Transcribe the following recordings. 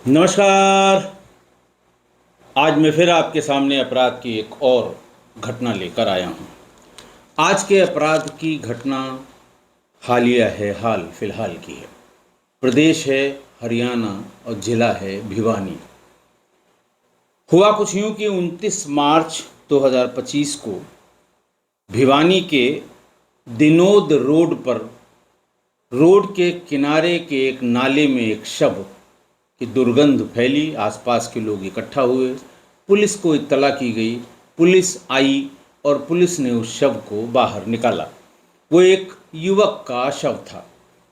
नमस्कार। आज मैं फिर आपके सामने अपराध की एक और घटना लेकर आया हूँ। आज के अपराध की घटना हालिया है, हाल फिलहाल की है। प्रदेश है हरियाणा और जिला है भिवानी। हुआ कुछ यूँ कि 29 मार्च 2025 को भिवानी के दिनोद रोड पर रोड के किनारे के एक नाले में एक शव की दुर्गंध फैली। आसपास के लोग इकट्ठा हुए, पुलिस को इत्तला की गई। पुलिस आई और पुलिस ने उस शव को बाहर निकाला। वो एक युवक का शव था।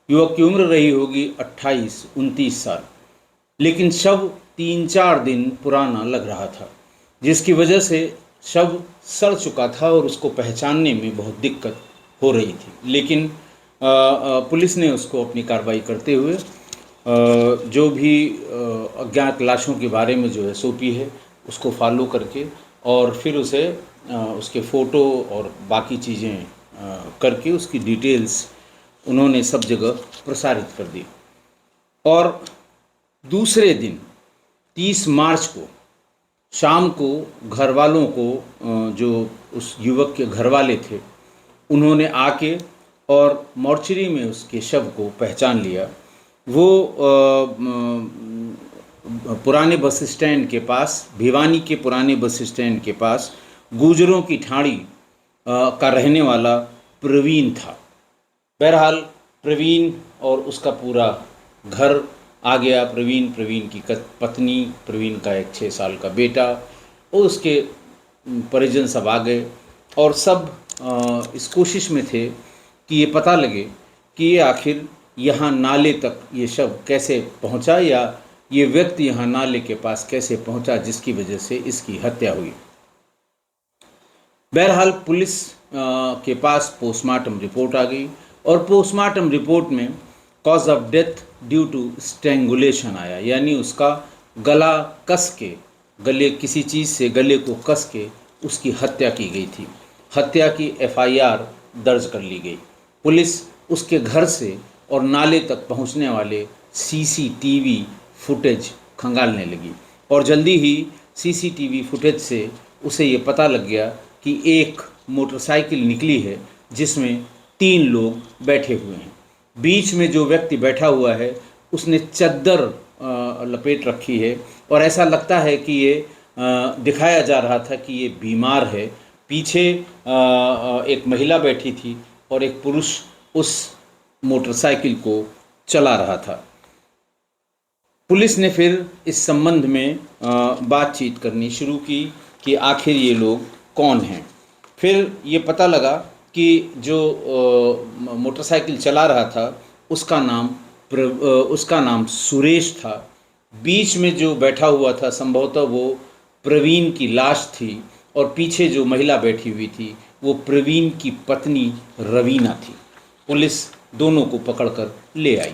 युवक की उम्र रही होगी 28-29 साल, लेकिन शव 3-4 दिन पुराना लग रहा था, जिसकी वजह से शव सड़ चुका था और उसको पहचानने में बहुत दिक्कत हो रही थी। लेकिन पुलिस ने उसको अपनी कार्रवाई करते हुए जो भी अज्ञात लाशों के बारे में जो SOP है उसको फॉलो करके और फिर उसे उसके फ़ोटो और बाकी चीज़ें करके उसकी डिटेल्स उन्होंने सब जगह प्रसारित कर दी। और दूसरे दिन 30 मार्च को शाम को घर वालों को जो उस युवक के घर वाले थे उन्होंने आके और मॉर्चरी में उसके शव को पहचान लिया। वो पुराने बस स्टैंड के पास, भिवानी के पुराने बस स्टैंड के पास गुजरों की ठाणी का रहने वाला प्रवीण था। बहरहाल प्रवीण और उसका पूरा घर आ गया। प्रवीण की पत्नी, प्रवीण का एक 6 साल का बेटा और उसके परिजन सब आ गए और सब इस कोशिश में थे कि ये पता लगे कि ये आखिर यहाँ नाले तक ये शव कैसे पहुँचा या ये व्यक्ति यहाँ नाले के पास कैसे पहुँचा जिसकी वजह से इसकी हत्या हुई। बहरहाल पुलिस के पास पोस्टमार्टम रिपोर्ट आ गई और पोस्टमार्टम रिपोर्ट में cause of death due to strangulation आया, यानी उसका गला कस के, गले किसी चीज़ से गले को कस के उसकी हत्या की गई थी। हत्या की FIR दर्ज कर ली गई। पुलिस उसके घर से और नाले तक पहुंचने वाले CCTV फुटेज खंगालने लगी और जल्दी ही CCTV फुटेज से उसे ये पता लग गया कि एक मोटरसाइकिल निकली है जिसमें 3 लोग बैठे हुए हैं। बीच में जो व्यक्ति बैठा हुआ है उसने चद्दर लपेट रखी है और ऐसा लगता है कि ये दिखाया जा रहा था कि ये बीमार है। पीछे एक महिला बैठी थी और एक पुरुष उस मोटरसाइकिल को चला रहा था। पुलिस ने फिर इस संबंध में बातचीत करनी शुरू की कि आखिर ये लोग कौन हैं। फिर ये पता लगा कि जो मोटरसाइकिल चला रहा था उसका नाम सुरेश था। बीच में जो बैठा हुआ था संभवतः वो प्रवीण की लाश थी और पीछे जो महिला बैठी हुई थी वो प्रवीण की पत्नी रवीना थी। पुलिस दोनों को पकड़कर ले आई।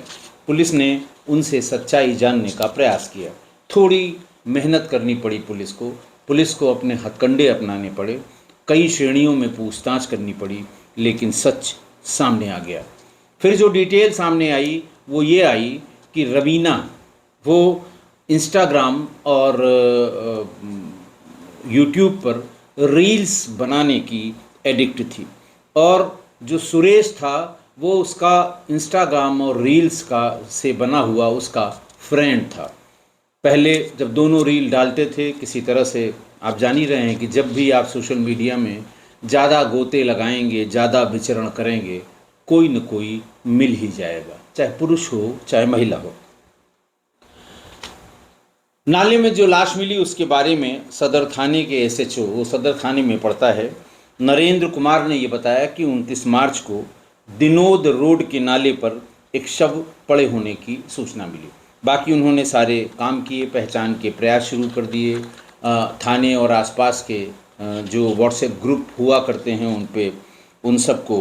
पुलिस ने उनसे सच्चाई जानने का प्रयास किया। थोड़ी मेहनत करनी पड़ी पुलिस को अपने हथकंडे अपनाने पड़े, कई श्रेणियों में पूछताछ करनी पड़ी, लेकिन सच सामने आ गया। फिर जो डिटेल सामने आई वो ये आई कि रवीना वो इंस्टाग्राम और यूट्यूब पर रील्स बनाने की एडिक्ट थी और जो सुरेश था वो उसका इंस्टाग्राम और रील्स का से बना हुआ उसका फ्रेंड था। पहले जब दोनों रील डालते थे किसी तरह से, आप जान ही रहे हैं कि जब भी आप सोशल मीडिया में ज़्यादा गोते लगाएंगे, ज़्यादा विचरण करेंगे, कोई न कोई मिल ही जाएगा, चाहे पुरुष हो चाहे महिला हो। नाले में जो लाश मिली उसके बारे में सदर थाने के SHO, वो सदर थाने में पड़ता है, नरेंद्र कुमार ने ये बताया कि 29 मार्च को दिनोद रोड के नाले पर एक शव पड़े होने की सूचना मिली। बाकी उन्होंने सारे काम किए, पहचान के प्रयास शुरू कर दिए। थाने और आसपास के जो WhatsApp ग्रुप हुआ करते हैं उन पे उन सबको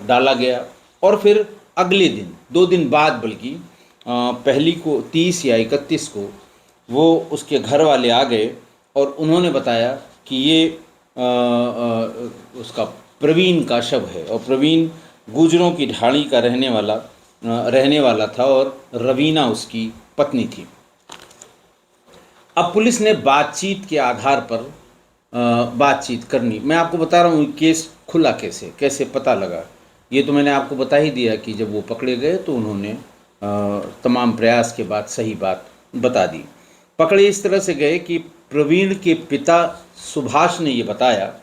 डाला गया और फिर अगले दिन 2 दिन बाद, बल्कि पहली को 30 या 31 को वो उसके घर वाले आ गए और उन्होंने बताया कि ये उसका प्रवीण का शव है और प्रवीण गुजरों की ढाणी का रहने वाला था और रवीना उसकी पत्नी थी। अब पुलिस ने बातचीत के आधार पर बातचीत करनी, मैं आपको बता रहा हूँ केस खुला कैसे कैसे पता लगा। ये तो मैंने आपको बता ही दिया कि जब वो पकड़े गए तो उन्होंने तमाम प्रयास के बाद सही बात बता दी। पकड़े इस तरह से गए कि प्रवीण के पिता सुभाष ने ये बताया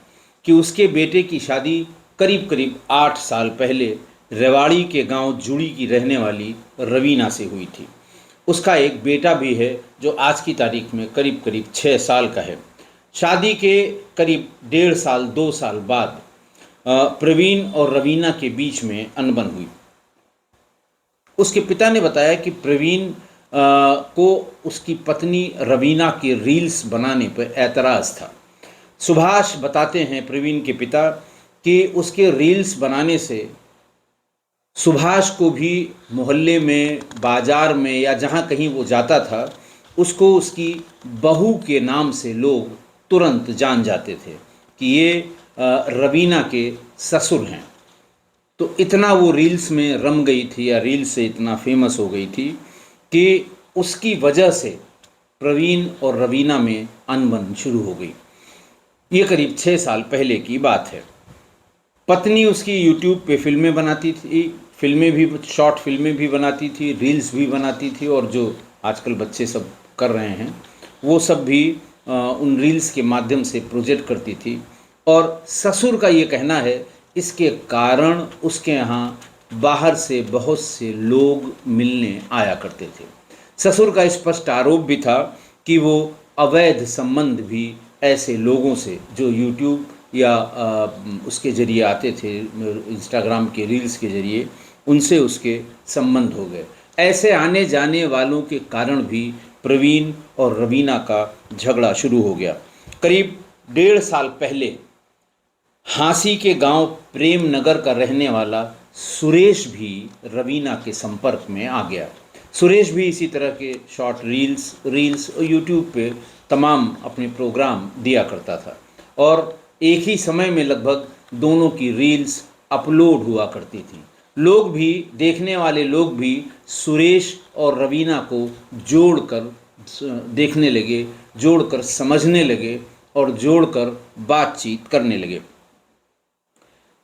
कि उसके बेटे की शादी करीब करीब 8 साल पहले रेवाड़ी के गांव जुड़ी की रहने वाली रवीना से हुई थी। उसका एक बेटा भी है जो आज की तारीख में करीब करीब 6 साल का है। शादी के करीब 1.5 साल 2 साल बाद प्रवीण और रवीना के बीच में अनबन हुई। उसके पिता ने बताया कि प्रवीण को उसकी पत्नी रवीना के रील्स बनाने पर एतराज़ था। सुभाष बताते हैं प्रवीण के पिता कि उसके रील्स बनाने से सुभाष को भी मोहल्ले में, बाजार में या जहाँ कहीं वो जाता था, उसको उसकी बहू के नाम से लोग तुरंत जान जाते थे कि ये रवीना के ससुर हैं। तो इतना वो रील्स में रम गई थी या रील्स से इतना फेमस हो गई थी कि उसकी वजह से प्रवीण और रवीना में अनबन शुरू हो गई। ये करीब 6 साल पहले की बात है। पत्नी उसकी यूट्यूब पे फिल्में बनाती थी, फिल्में भी, शॉर्ट फिल्में भी बनाती थी, रील्स भी बनाती थी, और जो आजकल बच्चे सब कर रहे हैं वो सब भी उन रील्स के माध्यम से प्रोजेक्ट करती थी। और ससुर का ये कहना है इसके कारण उसके यहाँ बाहर से बहुत से लोग मिलने आया करते थे। ससुर का स्पष्ट आरोप भी था कि वो अवैध संबंध भी ऐसे लोगों से जो यूट्यूब या उसके ज़रिए आते थे, इंस्टाग्राम के रील्स के ज़रिए, उनसे उसके संबंध हो गए। ऐसे आने जाने वालों के कारण भी प्रवीण और रवीना का झगड़ा शुरू हो गया। करीब 1.5 साल पहले हांसी के गांव प्रेम नगर का रहने वाला सुरेश भी रवीना के संपर्क में आ गया। सुरेश भी इसी तरह के शॉर्ट रील्स और यूट्यूब पे तमाम अपने प्रोग्राम दिया करता था, और एक ही समय में लगभग दोनों की रील्स अपलोड हुआ करती थी। लोग भी, देखने वाले लोग भी सुरेश और रवीना को जोड़कर देखने लगे, जोड़कर समझने लगे और जोड़कर बातचीत करने लगे।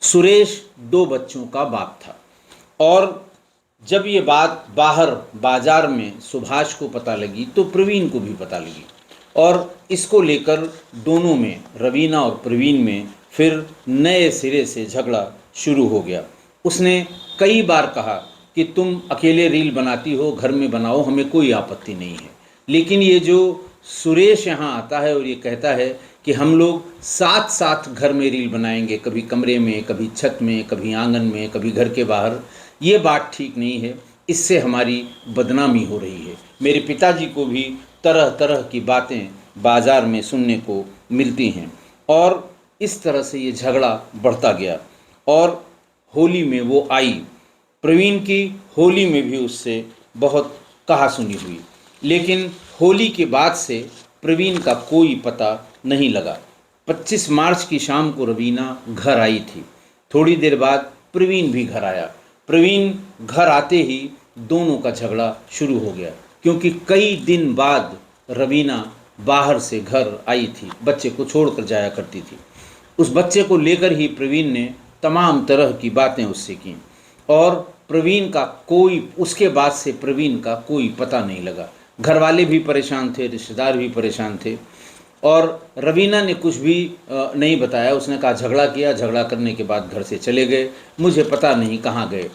सुरेश 2 बच्चों का बाप था, और जब ये बात बाहर बाजार में सुभाष को पता लगी तो प्रवीण को भी पता लगी, और इसको लेकर दोनों में, रवीना और प्रवीण में, फिर नए सिरे से झगड़ा शुरू हो गया। उसने कई बार कहा कि तुम अकेले रील बनाती हो, घर में बनाओ, हमें कोई आपत्ति नहीं है। लेकिन ये जो सुरेश यहाँ आता है और ये कहता है कि हम लोग साथ साथ घर में रील बनाएंगे, कभी कमरे में, कभी छत में, कभी आंगन में, कभी घर के बाहर, ये बात ठीक नहीं है, इससे हमारी बदनामी हो रही है। मेरे पिताजी को भी तरह तरह की बातें बाज़ार में सुनने को मिलती हैं, और इस तरह से ये झगड़ा बढ़ता गया। और होली में वो आई, प्रवीण की होली में भी उससे बहुत कहा सुनी हुई, लेकिन होली के बाद से प्रवीण का कोई पता नहीं लगा। 25 मार्च की शाम को रवीना घर आई थी। थोड़ी देर बाद प्रवीण भी घर आया। प्रवीण घर आते ही दोनों का झगड़ा शुरू हो गया, क्योंकि कई दिन बाद रवीना बाहर से घर आई थी, बच्चे को छोड़कर जाया करती थी। उस बच्चे को लेकर ही प्रवीण ने तमाम तरह की बातें उससे की, और प्रवीण का कोई, उसके बाद से प्रवीण का कोई पता नहीं लगा। घर वाले भी परेशान थे, रिश्तेदार भी परेशान थे, और रवीना ने कुछ भी नहीं बताया। उसने कहा झगड़ा किया, झगड़ा करने के बाद घर से चले गए, मुझे पता नहीं कहाँ गए।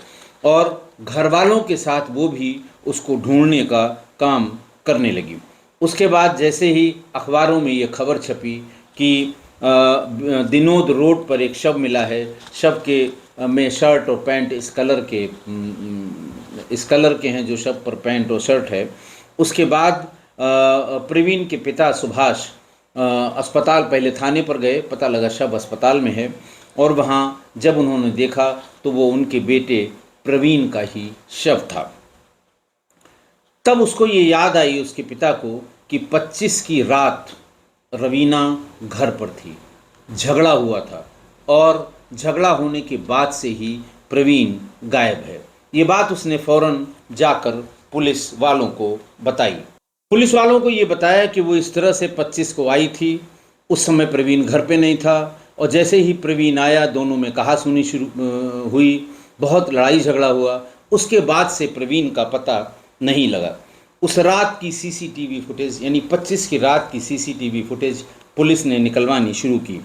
और घर वालों के साथ वो भी उसको ढूंढने का काम करने लगी। उसके बाद जैसे ही अखबारों में ये खबर छपी कि दिनोद रोड पर एक शव मिला है, शव के में शर्ट और पैंट इस कलर के हैं, जो शव पर पैंट और शर्ट है। उसके बाद प्रवीण के पिता सुभाष अस्पताल, पहले थाने पर गए, पता लगा शव अस्पताल में है, और वहाँ जब उन्होंने देखा तो वो उनके बेटे प्रवीण का ही शव था। तब उसको ये याद आई, उसके पिता को, कि 25 की रात रवीना घर पर थी, झगड़ा हुआ था, और झगड़ा होने के बाद से ही प्रवीण गायब है। ये बात उसने फ़ौरन जाकर पुलिस वालों को बताई। पुलिस वालों को ये बताया कि वो इस तरह से 25 को आई थी। उस समय प्रवीण घर पे नहीं था और जैसे ही प्रवीण आया दोनों में कहासुनी शुरू हुई, बहुत लड़ाई झगड़ा हुआ। उसके बाद से प्रवीण का पता नहीं लगा। उस रात की सीसीटीवी फुटेज यानी 25 की रात की सीसीटीवी फुटेज पुलिस ने निकलवानी शुरू की।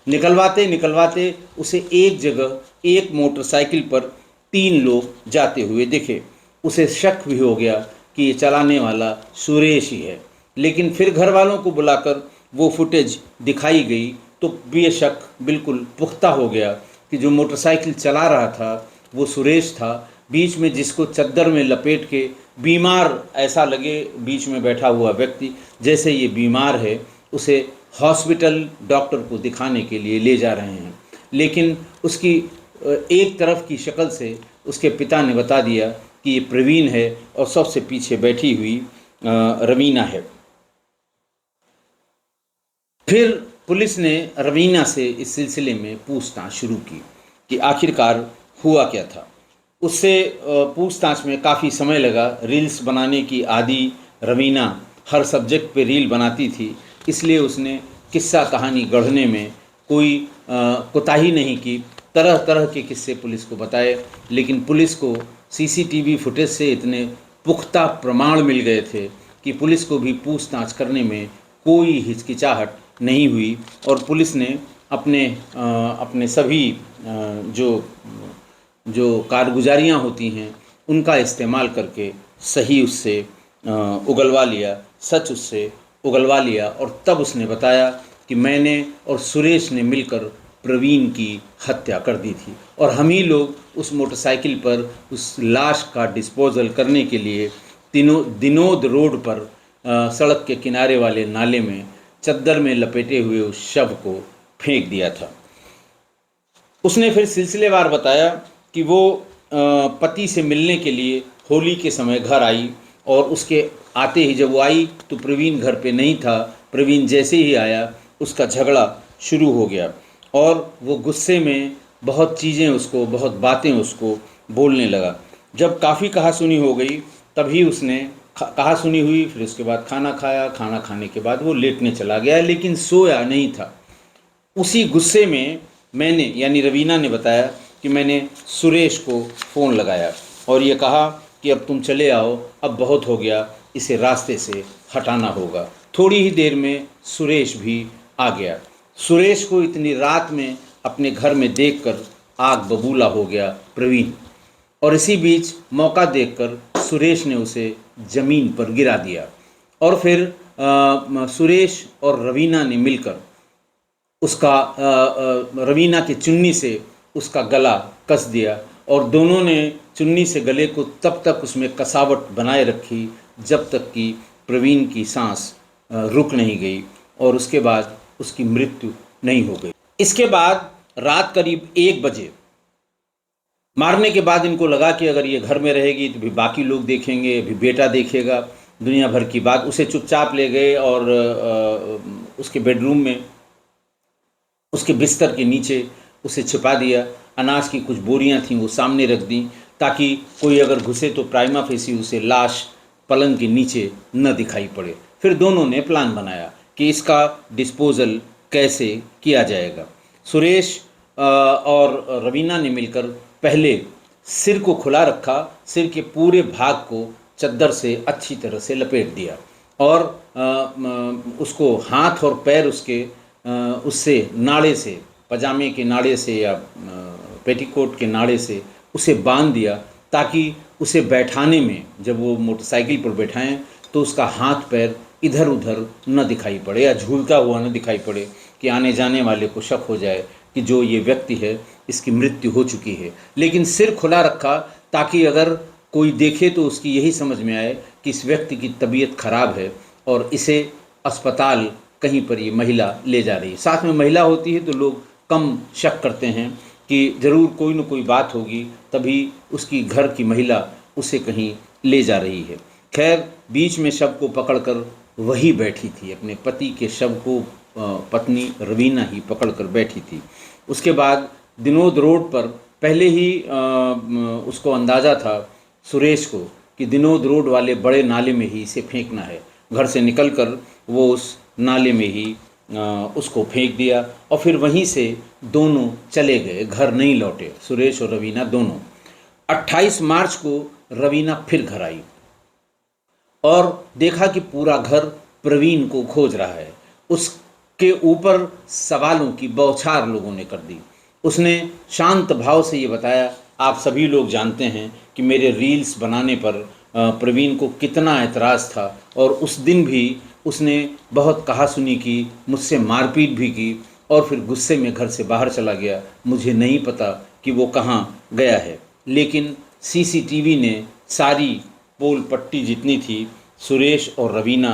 निकलवाते निकलवाते उसे एक जगह एक मोटरसाइकिल पर 3 लोग जाते हुए दिखे। उसे शक भी हो गया कि ये चलाने वाला सुरेश ही है, लेकिन फिर घर वालों को बुलाकर वो फुटेज दिखाई गई तो बेशक बिल्कुल पुख्ता हो गया कि जो मोटरसाइकिल चला रहा था वो सुरेश था। बीच में जिसको चद्दर में लपेट के बीमार ऐसा लगे, बीच में बैठा हुआ व्यक्ति जैसे ये बीमार है, उसे हॉस्पिटल डॉक्टर को दिखाने के लिए ले जा रहे हैं। लेकिन उसकी एक तरफ की शक्ल से उसके पिता ने बता दिया कि ये प्रवीण है और सबसे पीछे बैठी हुई रवीना है। फिर पुलिस ने रवीना से इस सिलसिले में पूछताछ शुरू की कि आखिरकार हुआ क्या था। उससे पूछताछ में काफ़ी समय लगा। रील्स बनाने की आदी रवीना हर सब्जेक्ट पे रील बनाती थी, इसलिए उसने किस्सा कहानी गढ़ने में कोई कोताही नहीं की। तरह तरह के किस्से पुलिस को बताए, लेकिन पुलिस को सीसीटीवी फुटेज से इतने पुख्ता प्रमाण मिल गए थे कि पुलिस को भी पूछताछ करने में कोई हिचकिचाहट नहीं हुई और पुलिस ने अपने सभी जो कारगुजारियाँ होती हैं उनका इस्तेमाल करके सही उससे उगलवा लिया, सच उससे उगलवा लिया। और तब उसने बताया कि मैंने और सुरेश ने मिलकर प्रवीण की हत्या कर दी थी और हम ही लोग उस मोटरसाइकिल पर उस लाश का डिस्पोजल करने के लिए दिनोद रोड पर सड़क के किनारे वाले नाले में चद्दर में लपेटे हुए उस शव को फेंक दिया था। उसने फिर सिलसिलेवार बताया कि वो पति से मिलने के लिए होली के समय घर आई और उसके आते ही जब वो आई तो प्रवीण घर पे नहीं था। प्रवीण जैसे ही आया उसका झगड़ा शुरू हो गया और वो गुस्से में बहुत बातें उसको बोलने लगा। जब काफ़ी कहासुनी हो गई तभी उसने कहासुनी हुई। फिर उसके बाद खाना खाया। खाना खाने के बाद वो लेटने चला गया, लेकिन सोया नहीं था। उसी गुस्से में मैंने यानी रवीना ने बताया कि मैंने सुरेश को फ़ोन लगाया और ये कहा कि अब तुम चले आओ, अब बहुत हो गया, इसे रास्ते से हटाना होगा। थोड़ी ही देर में सुरेश भी आ गया। सुरेश को इतनी रात में अपने घर में देखकर आग बबूला हो गया प्रवीण, और इसी बीच मौका देखकर सुरेश ने उसे ज़मीन पर गिरा दिया और फिर सुरेश और रवीना ने मिलकर उसका रवीना की चुन्नी से उसका गला कस दिया और दोनों ने चुन्नी से गले को तब तक उसमें कसावट बनाए रखी जब तक कि प्रवीण की सांस रुक नहीं गई और उसके बाद उसकी मृत्यु नहीं हो गई। इसके बाद रात करीब 1 बजे मारने के बाद इनको लगा कि अगर ये घर में रहेगी तो भी बाकी लोग देखेंगे, भी बेटा देखेगा, दुनिया भर की बात। उसे चुपचाप ले गए और उसके बेडरूम में उसके बिस्तर के नीचे उसे छिपा दिया। अनाज की कुछ बोरियां थीं वो सामने रख दी ताकि कोई अगर घुसे तो प्राइमा फेसी उसे लाश पलंग के नीचे न दिखाई पड़े। फिर दोनों ने प्लान बनाया कि इसका डिस्पोजल कैसे किया जाएगा। सुरेश और रवीना ने मिलकर पहले सिर को खुला रखा, सिर के पूरे भाग को चद्दर से अच्छी तरह से लपेट दिया और उसको हाथ और पैर उससे नाड़े से, पजामे के नाड़े से या पेटीकोट के नाड़े से उसे बांध दिया ताकि उसे बैठाने में जब वो मोटरसाइकिल पर बैठाएं तो उसका हाथ पैर इधर उधर न दिखाई पड़े या झूलता हुआ न दिखाई पड़े कि आने जाने वाले को शक हो जाए कि जो ये व्यक्ति है इसकी मृत्यु हो चुकी है। लेकिन सिर खुला रखा ताकि अगर कोई देखे तो उसकी यही समझ में आए कि इस व्यक्ति की तबीयत खराब है और इसे अस्पताल कहीं पर ये महिला ले जा रही है। साथ में महिला होती है तो लोग कम शक करते हैं कि ज़रूर कोई न कोई बात होगी, तभी उसकी घर की महिला उसे कहीं ले जा रही है। खैर, बीच में शव को पकड़कर वही बैठी थी, अपने पति के शव को पत्नी रवीना ही पकड़कर बैठी थी। उसके बाद दिनोद रोड पर पहले ही उसको अंदाज़ा था सुरेश को कि दिनोद रोड वाले बड़े नाले में ही इसे फेंकना है। घर से निकलकर वो उस नाले में ही उसको फेंक दिया और फिर वहीं से दोनों चले गए, घर नहीं लौटे, सुरेश और रवीना दोनों। 28 मार्च को रवीना फिर घर आई और देखा कि पूरा घर प्रवीण को खोज रहा है। उसके ऊपर सवालों की बौछार लोगों ने कर दी। उसने शांत भाव से ये बताया, आप सभी लोग जानते हैं कि मेरे रील्स बनाने पर प्रवीण को कितना एतराज़ था और उस दिन भी उसने बहुत कहासुनी की, मुझसे मारपीट भी की और फिर गुस्से में घर से बाहर चला गया। मुझे नहीं पता कि वो कहाँ गया है, लेकिन सीसीटीवी ने सारी पोल पट्टी जितनी थी सुरेश और रवीना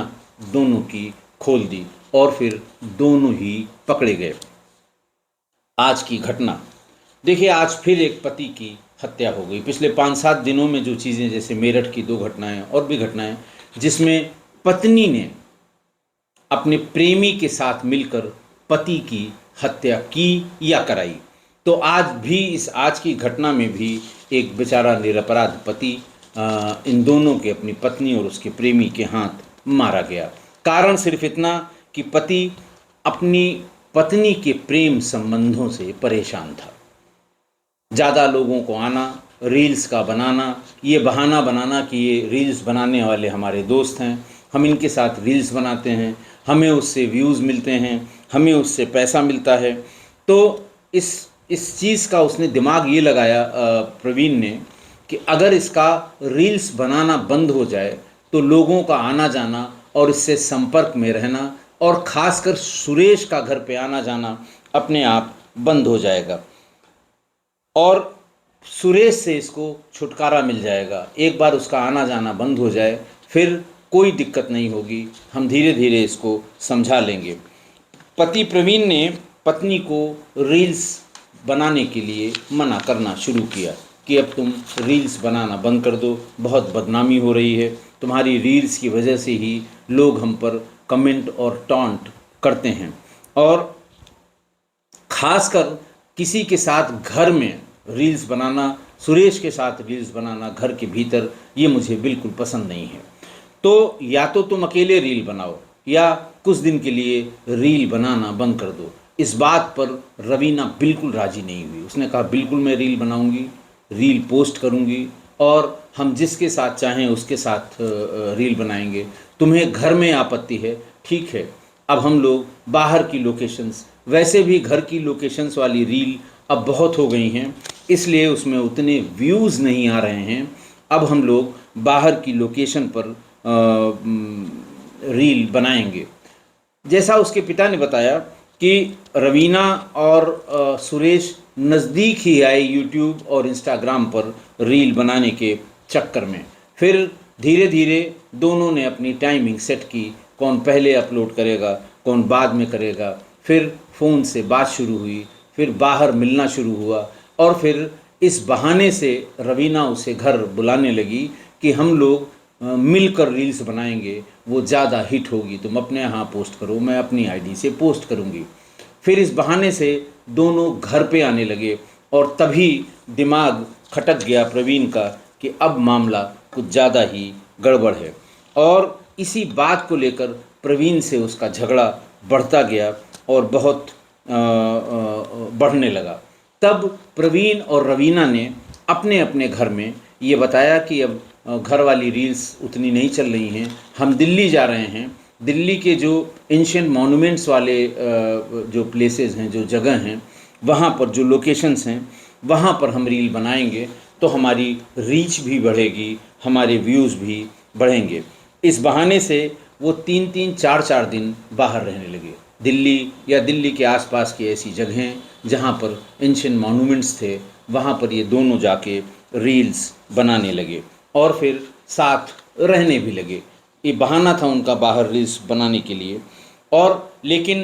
दोनों की खोल दी और फिर दोनों ही पकड़े गए। आज की घटना देखिए, आज फिर एक पति की हत्या हो गई। पिछले 5-7 दिनों में जो चीज़ें, जैसे मेरठ की 2 घटनाएं और भी घटनाएं जिसमें पत्नी ने अपने प्रेमी के साथ मिलकर पति की हत्या की या कराई, तो आज की घटना में भी एक बेचारा निरपराध पति इन दोनों के, अपनी पत्नी और उसके प्रेमी के हाथ मारा गया। कारण सिर्फ इतना कि पति अपनी पत्नी के प्रेम संबंधों से परेशान था। ज़्यादा लोगों को आना, रील्स का बनाना, ये बहाना बनाना कि ये रील्स बनाने वाले हमारे दोस्त हैं, हम इनके साथ रील्स बनाते हैं, हमें उससे व्यूज़ मिलते हैं, हमें उससे पैसा मिलता है। तो इस चीज़ का उसने दिमाग ये लगाया प्रवीण ने कि अगर इसका रील्स बनाना बंद हो जाए तो लोगों का आना जाना और इससे संपर्क में रहना और ख़ासकर सुरेश का घर पे आना जाना अपने आप बंद हो जाएगा और सुरेश से इसको छुटकारा मिल जाएगा। एक बार उसका आना जाना बंद हो जाए फिर कोई दिक्कत नहीं होगी, हम धीरे धीरे इसको समझा लेंगे। पति प्रवीण ने पत्नी को रील्स बनाने के लिए मना करना शुरू किया कि अब तुम रील्स बनाना बंद कर दो, बहुत बदनामी हो रही है, तुम्हारी रील्स की वजह से ही लोग हम पर कमेंट और टॉन्ट करते हैं और ख़ासकर किसी के साथ घर में रील्स बनाना, सुरेश के साथ रील्स बनाना घर के भीतर, ये मुझे बिल्कुल पसंद नहीं है। तो या तो तुम अकेले रील बनाओ या कुछ दिन के लिए रील बनाना बंद कर दो। इस बात पर रवीना बिल्कुल राज़ी नहीं हुई। उसने कहा बिल्कुल मैं रील बनाऊंगी, रील पोस्ट करूंगी और हम जिसके साथ चाहें उसके साथ रील बनाएंगे। तुम्हें घर में आपत्ति है, ठीक है, अब हम लोग बाहर की लोकेशंस, वैसे भी घर की लोकेशंस वाली रील अब बहुत हो गई हैं, इसलिए उसमें उतने व्यूज़ नहीं आ रहे हैं। अब हम लोग बाहर की लोकेशन पर रील बनाएंगे। जैसा उसके पिता ने बताया कि रवीना और सुरेश नज़दीक ही आए यूट्यूब और इंस्टाग्राम पर रील बनाने के चक्कर में। फिर धीरे धीरे दोनों ने अपनी टाइमिंग सेट की, कौन पहले अपलोड करेगा, कौन बाद में करेगा। फिर फ़ोन से बात शुरू हुई, फिर बाहर मिलना शुरू हुआ और फिर इस बहाने से रवीना उसे घर बुलाने लगी कि हम लोग मिलकर रील्स बनाएंगे, वो ज़्यादा हिट होगी, तुम अपने यहाँ पोस्ट करो, मैं अपनी आईडी से पोस्ट करूँगी। फिर इस बहाने से दोनों घर पे आने लगे और तभी दिमाग खटक गया प्रवीण का कि अब मामला कुछ ज़्यादा ही गड़बड़ है और इसी बात को लेकर प्रवीण से उसका झगड़ा बढ़ता गया और बहुत बढ़ने लगा। तब प्रवीण और रवीना ने अपने अपने घर में ये बताया कि अब घर वाली रील्स उतनी नहीं चल रही हैं, हम दिल्ली जा रहे हैं, दिल्ली के जो एंशिएंट मॉन्यूमेंट्स वाले जो प्लेसेस हैं, जो जगह हैं, वहाँ पर जो लोकेशंस हैं, वहाँ पर हम रील बनाएंगे तो हमारी रीच भी बढ़ेगी, हमारे व्यूज़ भी बढ़ेंगे। इस बहाने से वो 3-3, 4-4 दिन बाहर रहने लगे, दिल्ली या दिल्ली के आसपास की ऐसी जगहें जहाँ पर एंशिएंट मॉन्यूमेंट्स थे, वहाँ पर ये दोनों जाके रील्स बनाने लगे और फिर साथ रहने भी लगे। ये बहाना था उनका बाहर रील्स बनाने के लिए। और लेकिन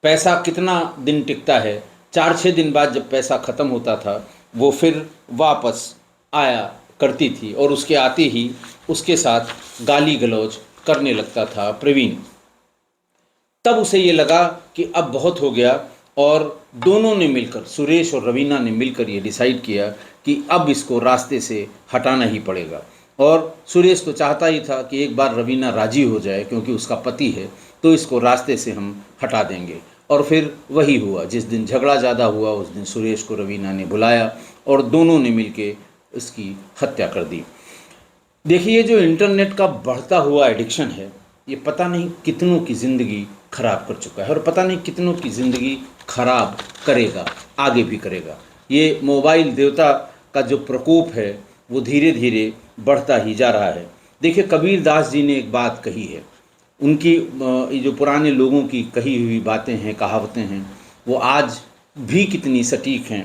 पैसा कितना दिन टिकता है, 4-6 दिन बाद जब पैसा ख़त्म होता था वो फिर वापस आया करती थी और उसके आते ही उसके साथ गाली गलौज करने लगता था प्रवीण। तब उसे ये लगा कि अब बहुत हो गया और दोनों ने मिलकर, सुरेश और रवीना ने मिलकर ये डिसाइड किया कि अब इसको रास्ते से हटाना ही पड़ेगा। और सुरेश तो चाहता ही था कि एक बार रवीना राजी हो जाए, क्योंकि उसका पति है, तो इसको रास्ते से हम हटा देंगे। और फिर वही हुआ, जिस दिन झगड़ा ज़्यादा हुआ उस दिन सुरेश को रवीना ने बुलाया और दोनों ने मिलके उसकी हत्या कर दी। देखिए, जो इंटरनेट का बढ़ता हुआ एडिक्शन है, ये पता नहीं कितनों की ज़िंदगी खराब कर चुका है और पता नहीं कितनों की ज़िंदगी खराब करेगा, आगे भी करेगा। ये मोबाइल देवता का जो प्रकोप है वो धीरे धीरे बढ़ता ही जा रहा है। देखिए, कबीर दास जी ने एक बात कही है, उनकी ये जो पुराने लोगों की कही हुई बातें हैं, कहावतें हैं, वो आज भी कितनी सटीक हैं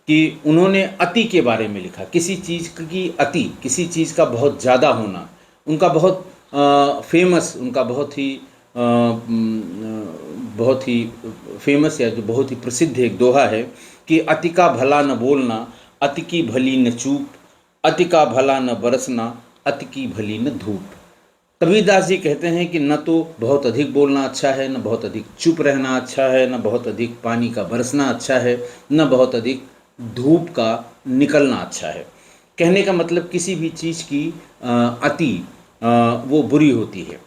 कि उन्होंने अति के बारे में लिखा। किसी चीज़ की अति, किसी चीज़ का बहुत ज़्यादा होना, उनका बहुत फेमस, उनका बहुत ही फेमस या जो बहुत ही प्रसिद्ध एक दोहा है कि अति का भला न बोलना, अति की भली न चूप, अति का भला न बरसना, अति की भली न धूप। कबीरदास जी कहते हैं कि न तो बहुत अधिक बोलना अच्छा है, न बहुत अधिक चुप रहना अच्छा है, न बहुत अधिक पानी का बरसना अच्छा है, न बहुत अधिक धूप का निकलना अच्छा है। कहने का मतलब किसी भी चीज़ की अति वो बुरी होती है।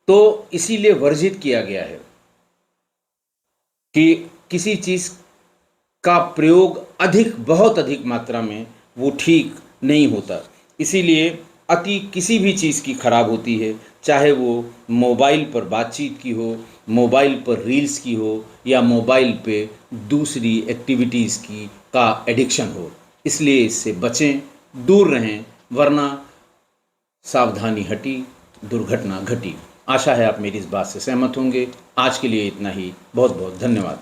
तो इसीलिए वर्जित किया गया है कि किसी चीज़ का प्रयोग अधिक, बहुत अधिक मात्रा में वो ठीक नहीं होता। इसीलिए अति किसी भी चीज़ की खराब होती है, चाहे वो मोबाइल पर बातचीत की हो, मोबाइल पर रील्स की हो, या मोबाइल पे दूसरी एक्टिविटीज़ की का एडिक्शन हो। इसलिए इससे बचें, दूर रहें, वरना सावधानी हटी दुर्घटना घटी। आशा है आप मेरी इस बात से सहमत होंगे। आज के लिए इतना ही। बहुत बहुत धन्यवाद।